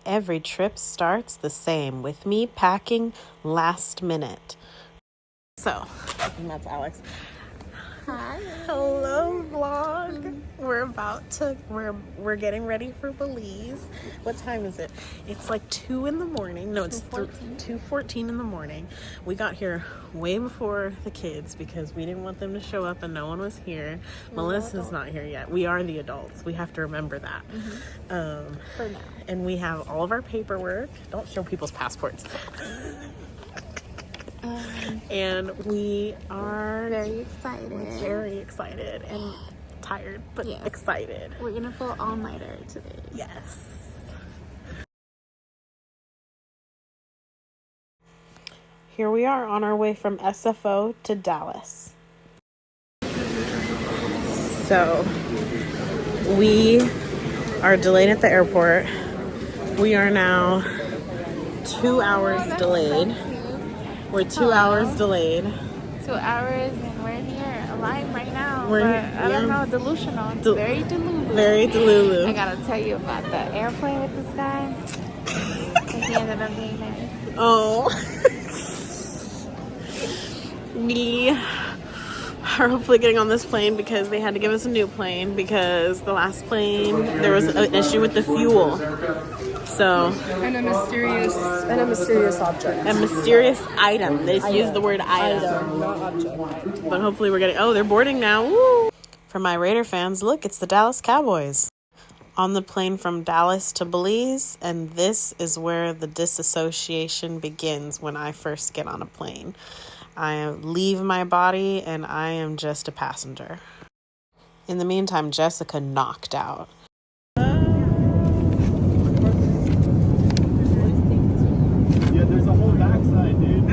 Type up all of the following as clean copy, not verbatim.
every trip starts the same, with me packing last minute. So, and that's Alex. Hi. Hello, vlog. We're getting ready for Belize. What time is it? It's like 2 in the morning. No, it's 2:14 in the morning. We got here way before the kids because we didn't want them to show up and no one was here. Melissa's not here yet. We are the adults. We have to remember that. For now. And we have all of our paperwork. Don't show people's passports. And we are Very excited. And tired, but Yes. excited. We're gonna pull all-nighter today. Yes. Here we are on our way from SFO to Dallas. So we are delayed at the airport. We are now 2 hours delayed. We're 2 hours delayed. 2 hours and we're here alive right now. We're but here, I don't yeah. know, delusional. It's very delulu. Very delulu. I gotta tell you about the airplane with this guy. He ended up being there. Oh. We are hopefully getting on this plane because they had to give us a new plane because the last plane, there was an issue with the fuel. So, And a mysterious object. a mysterious item. They just used the word item. Not object. But hopefully we're getting, they're boarding now. Woo! For my Raider fans, look, it's the Dallas Cowboys. On the plane from Dallas to Belize, and this is where the disassociation begins when I first get on a plane. I leave my body and I am just a passenger. In the meantime, Jessica knocked out. There's a whole backside, dude.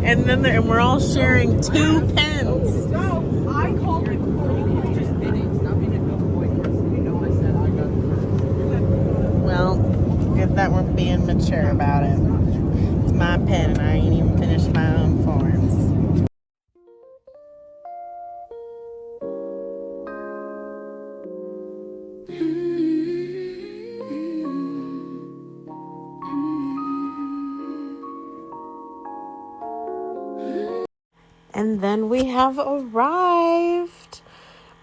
And we're all sharing 2 pens. No, I called it before you called it. Well, good that we're being mature about it. It's my pen and I ain't even finished my own forms. And then we have arrived.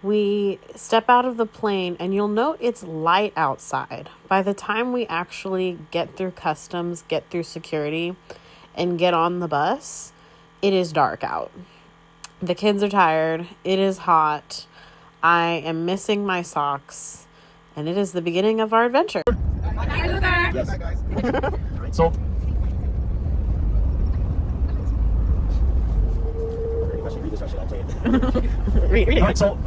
We step out of the plane and you'll note it's light outside. By the time we actually get through customs, get through security, and get on the bus, it is dark out. The kids are tired. It is hot. I am missing my socks. And it is the beginning of our adventure. Yes. So, Read it. all right, so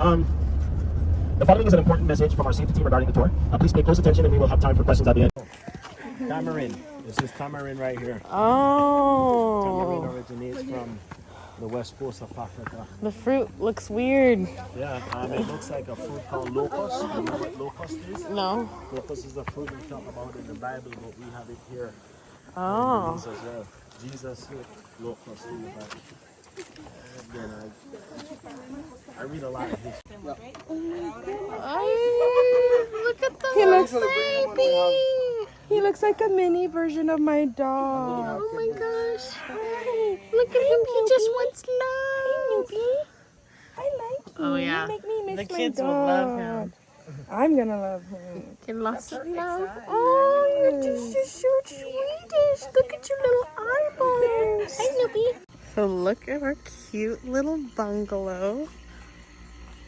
the following is an important message from our safety team regarding the tour. Please pay close attention and we will have time for questions at the end. Tamarind. This is tamarind right here. Tamarind Oh, originates from the west coast of Africa. the fruit looks weird. Yeah, it looks like a fruit called locust. You know what locust is? No. Locust is a fruit we talk about in the Bible, but we have it here. Oh. As well. Jesus hit locust in the Bible. Again, I read a lot of history. Look at the He looks baby. He looks like a mini version of my dog. Oh my gosh. Hi. Look at him. He just wants love. I like you. Oh, yeah. You make me miss The my kids dog. would love him. I'm gonna love him. Get lots of love. Oh, you're just so sweetish. Look at your little eyeballs. Hi, Snoopy. So look at our cute little bungalow.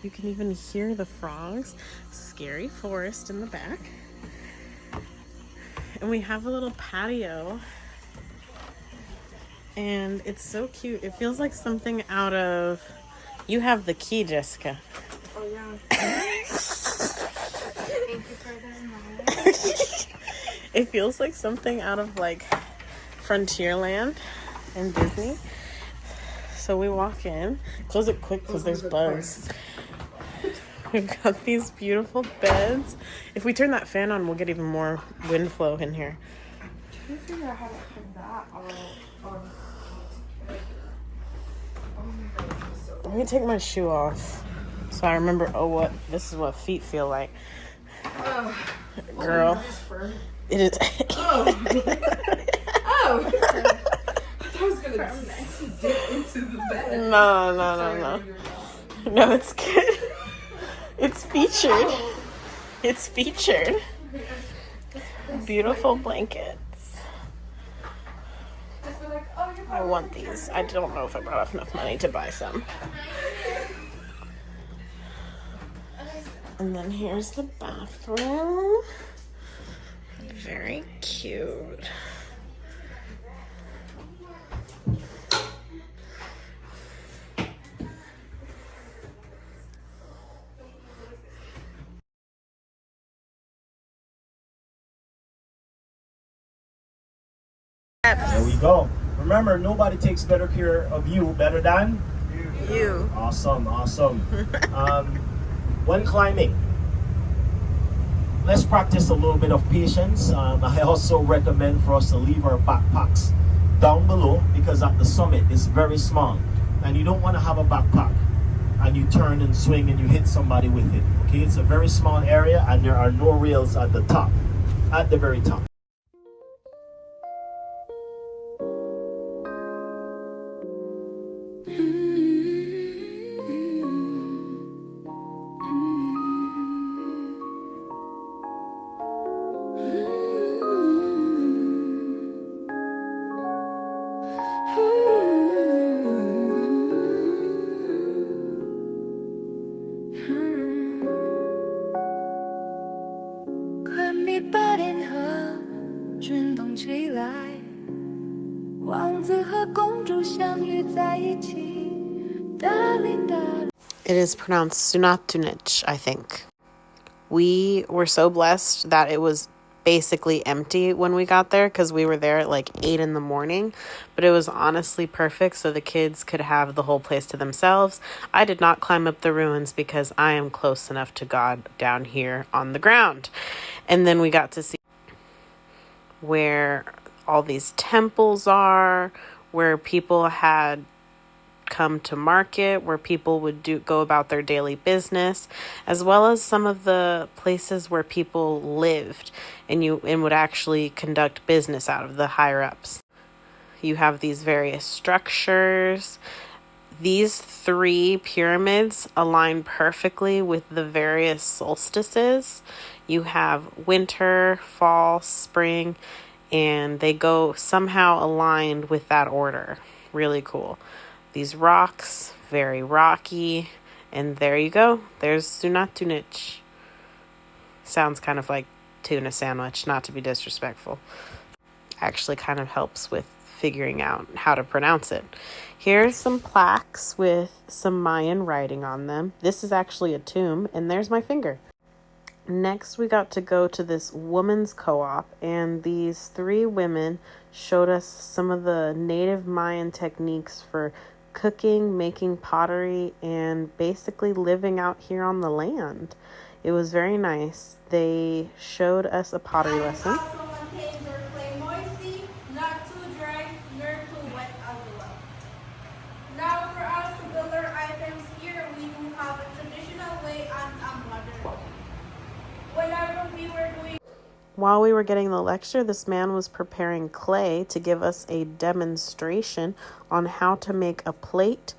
You can even hear the frogs. Scary forest in the back. And we have a little patio. And it's so cute. It feels like something out of... You have the key, Jessica. Oh yeah. Thank you for the reminder. It feels like something out of like Frontierland and Disney. So we walk in. Close it quick because there's bugs. We've got these beautiful beds. If we turn that fan on, we'll get even more wind flow in here. You figure out how to turn that on. Let me take my shoe off so I remember, this is what feet feel like. Girl, it is. Oh. I was gonna dip into the bed. No. No, it's good. It's featured. It's featured. Beautiful blankets. I want these. I don't know if I brought enough money to buy some. And then here's the bathroom. Very cute. There we go. Remember, nobody takes better care of you better than You. Awesome. When climbing, let's practice a little bit of patience. I also recommend for us to leave our backpacks down below because at the summit it's very small and you don't want to have a backpack and you turn and swing and you hit somebody with it. Okay, it's a very small area and there are no rails at the top, at the very top. It is pronounced Sunatunich, I think. We were so blessed that it was basically empty when we got there because we were there at like 8 in the morning, but it was honestly perfect so the kids could have the whole place to themselves. I did not climb up the ruins because I am close enough to God down here on the ground. And then we got to see where all these temples are, where people had come to market, where people would go about their daily business, as well as some of the places where people lived and would actually conduct business out of the higher ups. You have these various structures. These 3 pyramids align perfectly with the various solstices. You have winter, fall, spring, and they go somehow aligned with that order. Really cool. These rocks, very rocky, and there you go. There's Sunatunich. Sounds kind of like tuna sandwich, not to be disrespectful. Actually kind of helps with figuring out how to pronounce it. Here's some plaques with some Mayan writing on them. This is actually a tomb, and there's my finger. Next, we got to go to this women's co-op, and these 3 women showed us some of the native Mayan techniques for cooking, making pottery, and basically living out here on the land. It was very nice. They showed us a pottery lesson. Also contains or clay moisty, not too dry, nor too wet as well. Now for us to build our items here, we do have a traditional way and a modern way. Whenever we were doing While we were getting the lecture, this man was preparing clay to give us a demonstration on how to make a plate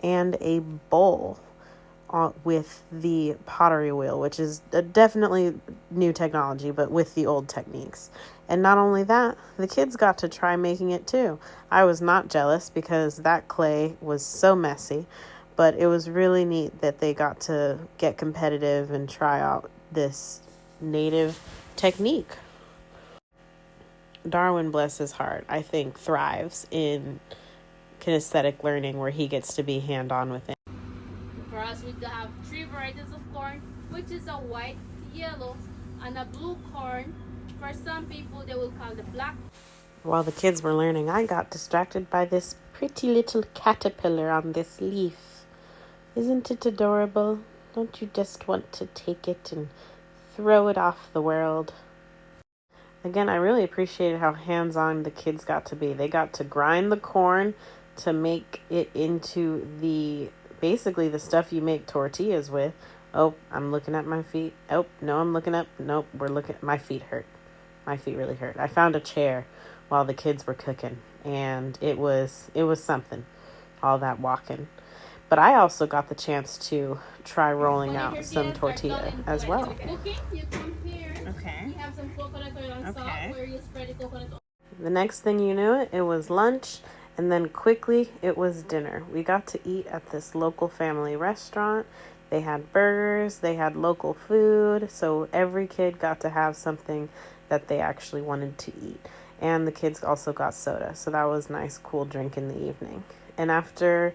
and a bowl with the pottery wheel, which is definitely new technology, but with the old techniques. And not only that, the kids got to try making it too. I was not jealous because that clay was so messy, but it was really neat that they got to get competitive and try out this native technique. Darwin, bless his heart, I think thrives in kinesthetic learning where he gets to be hand-on with it. For us, we have 3 varieties of corn, which is a white, yellow, and a blue corn. For some people, they will call the black. While the kids were learning, I got distracted by this pretty little caterpillar on this leaf. Isn't it adorable? Don't you just want to take it and throw it off the world? Again, I really appreciated how hands-on the kids got to be. They got to grind the corn to make it into basically the stuff you make tortillas with. Oh, I'm looking at my feet. Oh, no, I'm looking up. Nope, we're looking. My feet hurt. My feet really hurt. I found a chair while the kids were cooking, and it was something, all that walking. But I also got the chance to try rolling out some tortilla as well. Cooking, you come here. Okay. You have some coconut oil and salt where you spread the coconut oil. The next thing you knew, it was lunch, and then quickly it was dinner. We got to eat at this local family restaurant. They had burgers, they had local food, so every kid got to have something that they actually wanted to eat. And the kids also got soda, so that was nice, cool drink in the evening. And after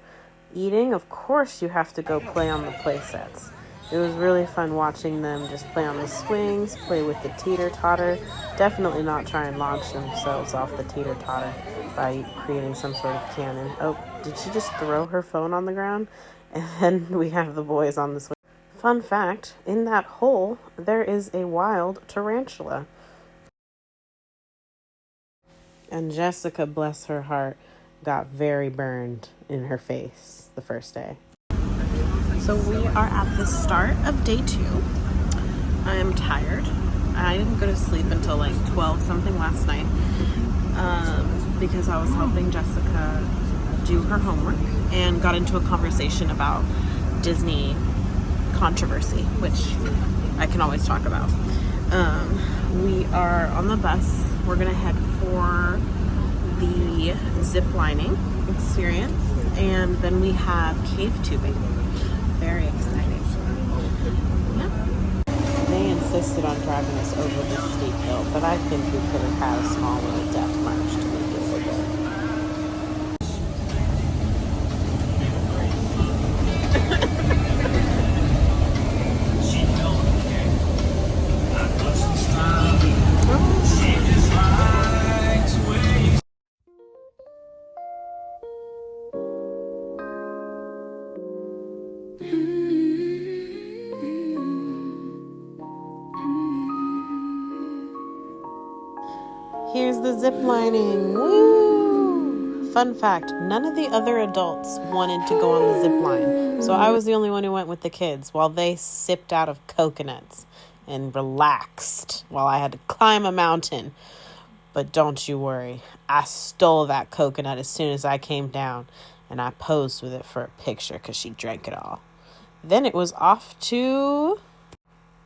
eating, of course, you have to go play on the play sets. It was really fun watching them just play on the swings, play with the teeter-totter. Definitely not try and launch themselves off the teeter-totter by creating some sort of cannon. Oh, did she just throw her phone on the ground? And then we have the boys on the swing. Fun fact, in that hole, there is a wild tarantula. And Jessica, bless her heart, got very burned in her face the first day. So we are at the start of day 2. I am tired. I didn't go to sleep until like 12 something last night because I was helping Jessica do her homework and got into a conversation about Disney controversy, which I can always talk about. We are on the bus. We're gonna head for the zip lining experience, and then we have cave tubing. Very exciting. Yeah. They insisted on driving us over this steep hill, but I think we could have had a small little death march to make it worth it. Here's the zip lining. Woo! Fun fact, none of the other adults wanted to go on the zip line. So I was the only one who went with the kids while they sipped out of coconuts and relaxed while I had to climb a mountain. But don't you worry, I stole that coconut as soon as I came down, and I posed with it for a picture because she drank it all. Then it was off to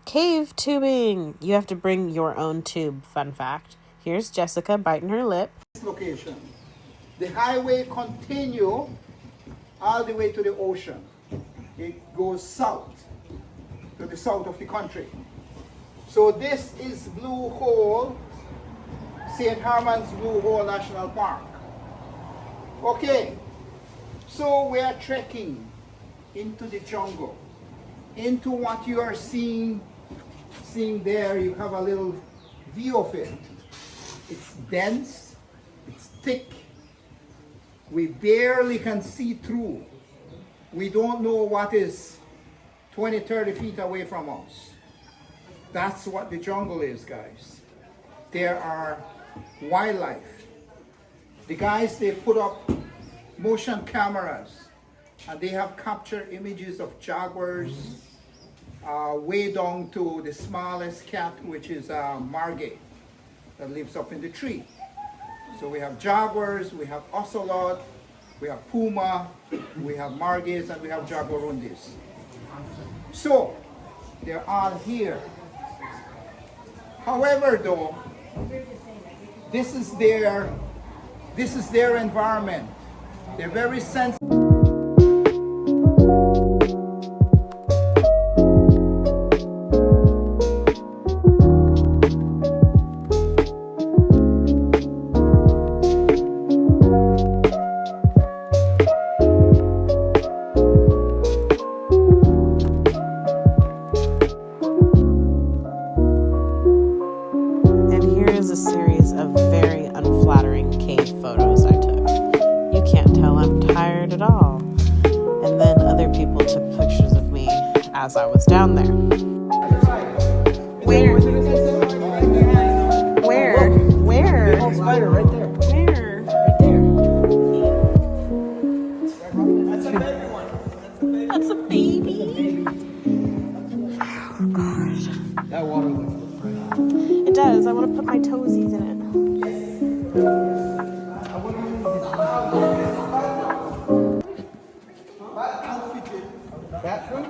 cave tubing. You have to bring your own tube, fun fact. Here's Jessica biting her lip. This location. The highway continue all the way to the ocean. It goes south, to the south of the country. So this is Blue Hole, St. Herman's Blue Hole National Park. Okay, so we are trekking into the jungle, into what you are seeing there. You have a little view of it. It's dense, it's thick. We barely can see through. We don't know what is 20, 30 feet away from us. That's what the jungle is, guys. There are wildlife. The guys, they put up motion cameras and they have captured images of jaguars way down to the smallest cat, which is margay, that lives up in the tree. So we have jaguars, we have ocelot, we have puma, we have margays, and we have jaguarundis. So they're all here. However, though, this is their environment. They're very sensitive. As I was down there. Where? Where? Where? Oh, spider right there. Where? Right there. That's a baby one. That's a baby. I want to put my toesies in it. Bathroom?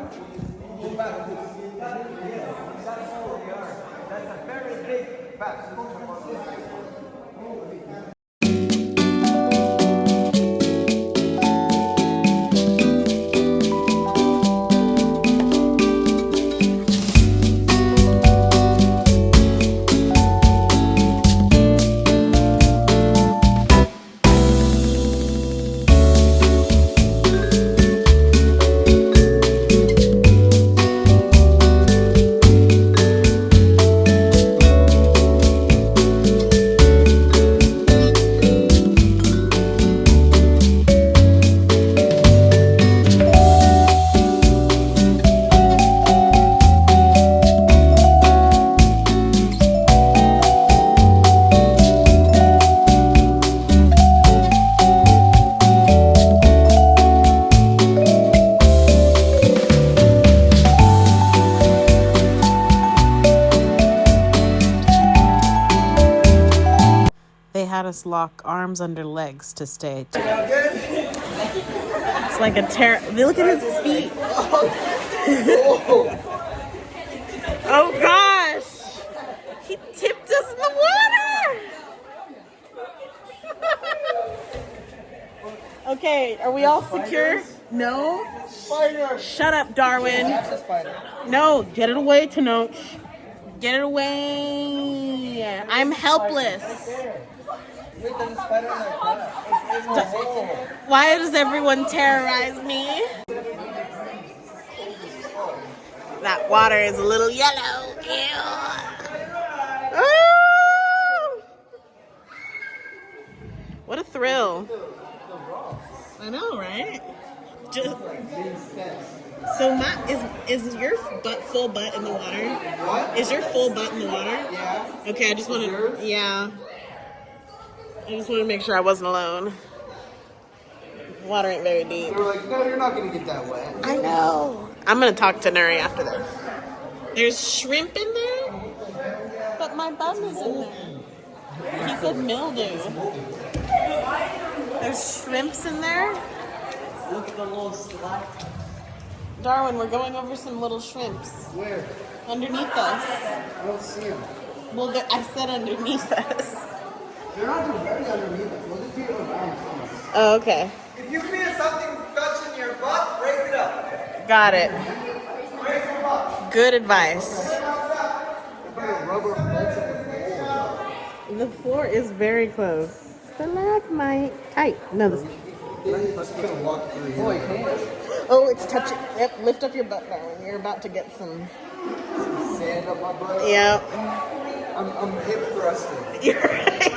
They had us lock arms under legs to stay. It's like a look at his feet. Oh gosh! He tipped us in the water! Okay, are we all secure? No? Spider! Shut up, Darwin. That's a spider. No, get it away, Tenoch. Get it away. I'm helpless. Wait, there's a spider in there. Why does everyone terrorize me? That water is a little yellow. Ew. Oh! What a thrill. I know, right? Just, so is your full butt in the water? What? Is your full butt in the water? Yeah. Okay, I just want to, yeah. I just want to make sure I wasn't alone. Water ain't very deep. They were like, no, you're not going to get that wet. I know. I'm going to talk to Nuri after this. There's shrimp in there? But my bum is in there. He said mildew. There's shrimps in there? Look at the little slide. Darwin, we're going over some little shrimps. Where? Underneath us. I don't see them. Well, I said underneath us. They're not directly underneath us. We'll just be around. Oh, okay. If you feel something touching your butt, raise it up. Got it. Raise your butt. Good advice. Rubber bolts at The floor is very close. Stalagmite. No, this. Oh, it's touching. Yep, lift up your butt, Darwin. You're about to get some sand up my butt. Yep. I'm hip thrusting. You're right.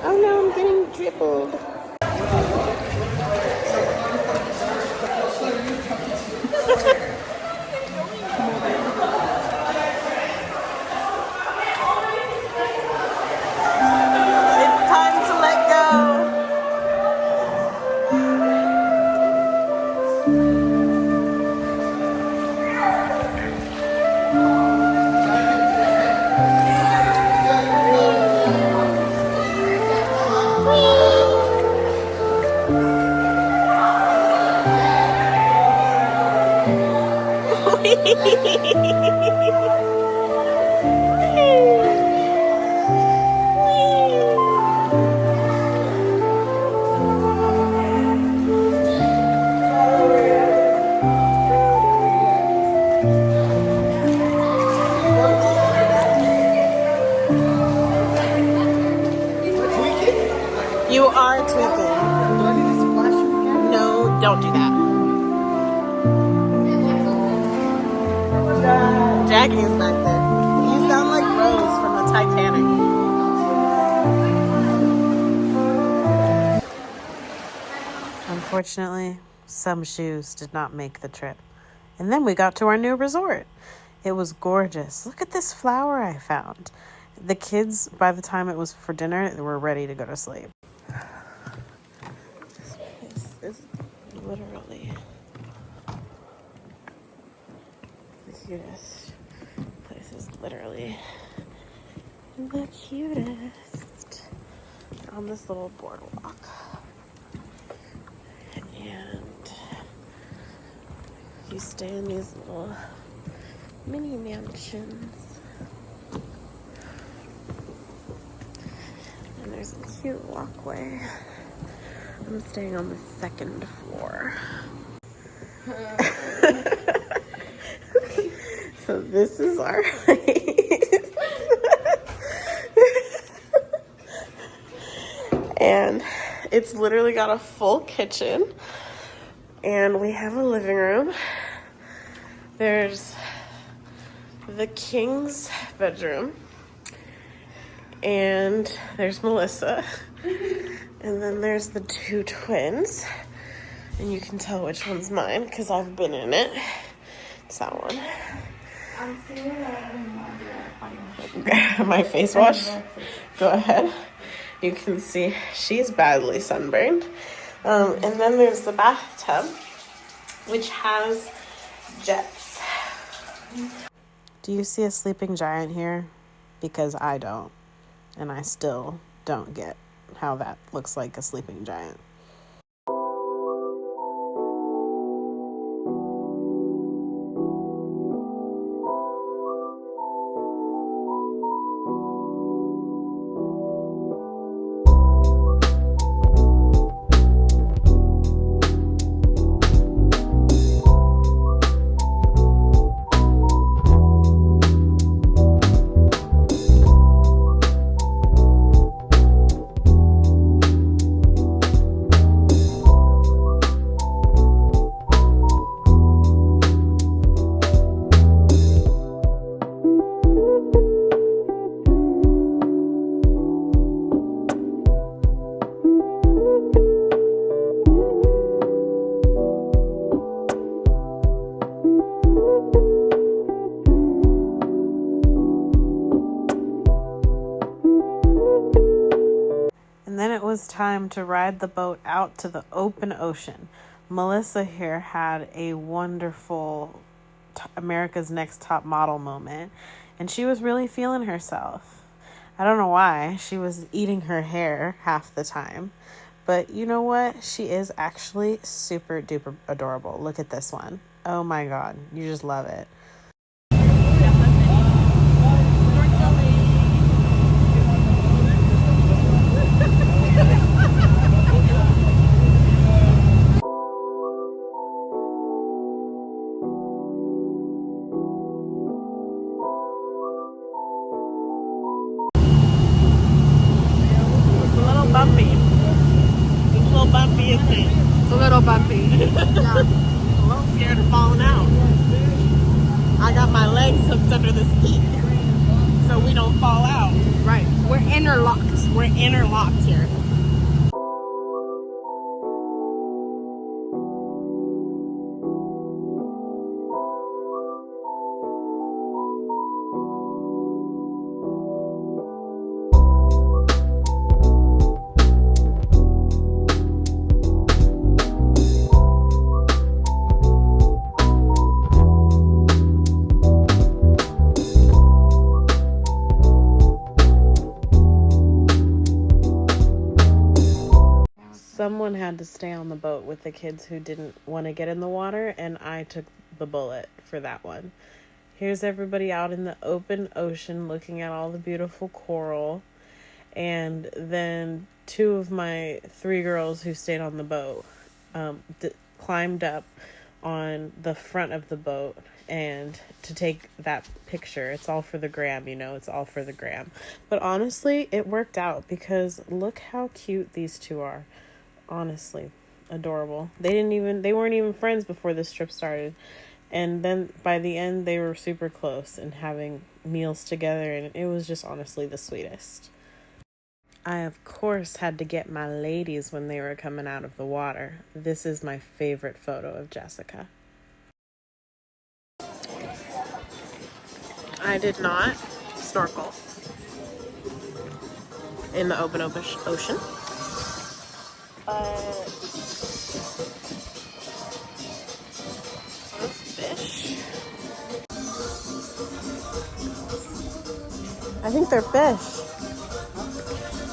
Oh no, I'm getting dribbled. It's time to let go. You are tweaking. No, don't do that. Jackie is back there. You sound like Rose from the Titanic. Unfortunately, some shoes did not make the trip. And then we got to our new resort. It was gorgeous. Look at this flower I found. The kids, by the time it was for dinner, they were ready to go to sleep. This is literally cutest. Place is literally the cutest. On this little boardwalk. And you stay in these little mini mansions. And there's a cute walkway. I'm staying on the second floor. So this is our place. And it's literally got a full kitchen. And we have a living room. There's the king's bedroom. And there's Melissa. And then there's the two twins. And you can tell which one's mine because I've been in it. It's that one. My face wash? Go ahead. You can see she's badly sunburned. And then there's the bathtub, which has jets. Do you see a sleeping giant here? Because I don't. And I still don't get how that looks like a sleeping giant. And then it was time to ride the boat out to the open ocean. Melissa here had a wonderful America's Next Top Model moment, and she was really feeling herself. I don't know why. She was eating her hair half the time. But you know what? She is actually super duper adorable. Look at this one. Oh my God. You just love it. It's a little bumpy. Yeah. I'm a little scared of falling out. I got my legs hooked under the seat so we don't fall out. Right. We're interlocked. We're interlocked here. Someone had to stay on the boat with the kids who didn't want to get in the water, and I took the bullet for that one. Here's everybody out in the open ocean looking at all the beautiful coral. And then two of my three girls who stayed on the boat climbed up on the front of the boat and to take that picture. It's all for the gram, it's all for the gram. But honestly, it worked out because look how cute these two are. Honestly, adorable. They weren't even friends before this trip started. And then by the end, they were super close and having meals together. And it was just honestly the sweetest. I, of course, had to get my ladies when they were coming out of the water. This is my favorite photo of Jessica. I did not snorkel in the open ocean. Those fish. I think they're fish.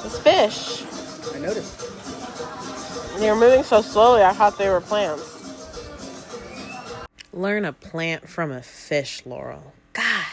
It's fish. I noticed. They were moving so slowly, I thought they were plants. Learn a plant from a fish, Laurel. God.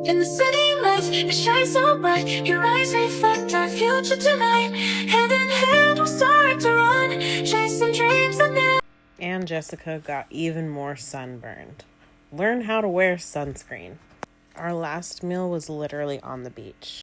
In the city lights, it shines so bright. Your eyes reflect our future tonight. Hand in hand, we'll start to run, chasing dreams and then. And Jessica got even more sunburned. Learn how to wear sunscreen. Our last meal was literally on the beach.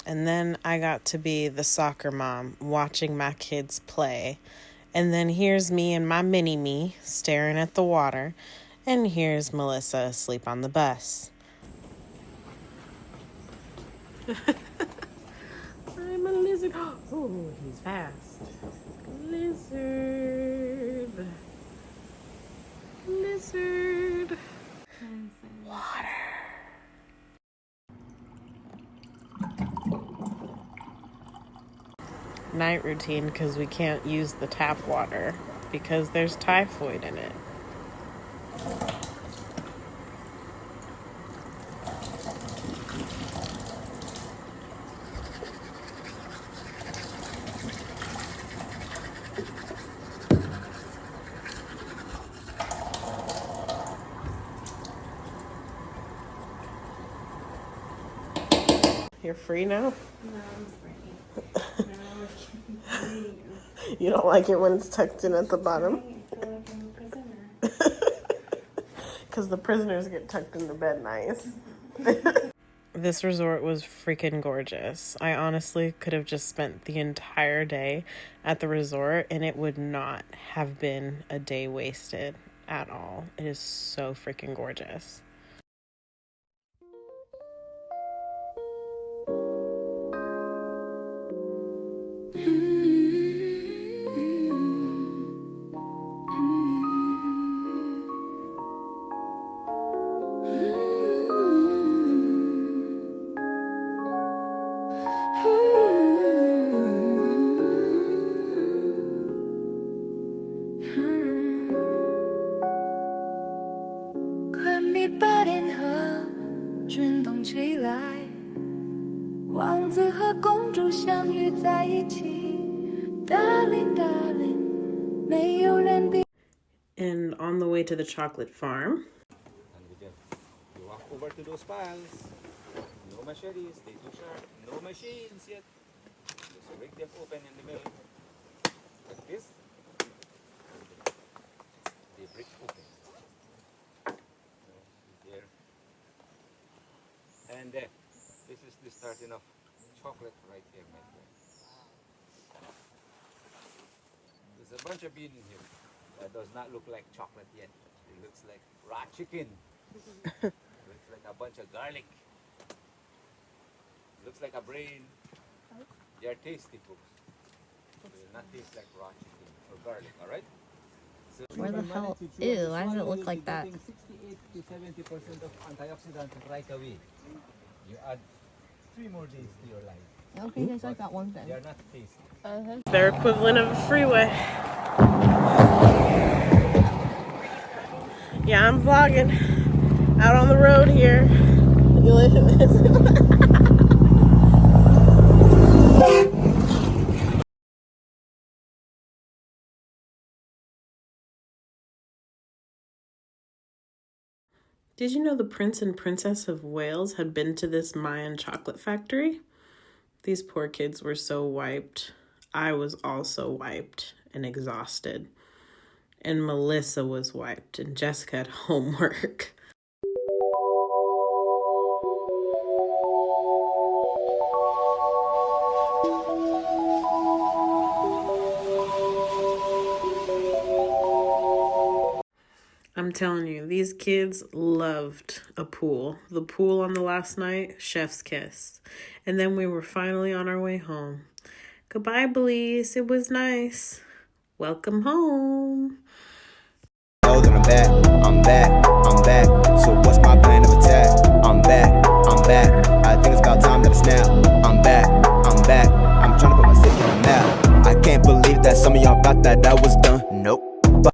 And then I got to be the soccer mom watching my kids play. And then here's me and my mini-me staring at the water. And here's Melissa asleep on the bus. I'm a lizard. Oh, he's fast. Lizard. Lizard. Water. Night routine because we can't use the tap water because there's typhoid in it. You're free now? No, I'm free. No, You don't like it when it's tucked in at the bottom? I feel like I'm a prisoner. Because the prisoners get tucked into bed nice. This resort was freaking gorgeous. I honestly could have just spent the entire day at the resort and it would not have been a day wasted at all. It is so freaking gorgeous. And on the way to the chocolate farm. You walk over to those piles. No machetes, stay too sharp. No machines yet. Just break them open in the middle. Like this. They break open. There. And there. This is the starting of chocolate right here, my friend. There's a bunch of beans in here. That does not look like chocolate yet. It looks like raw chicken. Looks like a bunch of garlic. Looks like a brain. They're tasty, folks. It will not taste like raw chicken or garlic, alright? So Where the hell? Ew, why does it look like that? 68 to 70% of antioxidants right away. You add 3 more days to your life. Okay, guys, I got one thing. They're not tasty. Their equivalent of a freeway. Yeah, I'm vlogging out on the road here. You listen to this. Did you know the Prince and Princess of Wales had been to this Mayan chocolate factory? These poor kids were so wiped. I was also wiped and exhausted. And Melissa was wiped, and Jessica had homework. I'm telling you, these kids loved a pool. The pool on the last night, chef's kiss. And then we were finally on our way home. Goodbye, Belize. It was nice. Welcome home. Oh, then I'm back. So what's my plan of attack? I'm back. I think it's about time that I snap. I'm back. I'm trying to put my city on the map. I can't believe that some of y'all thought that I was done. Nope.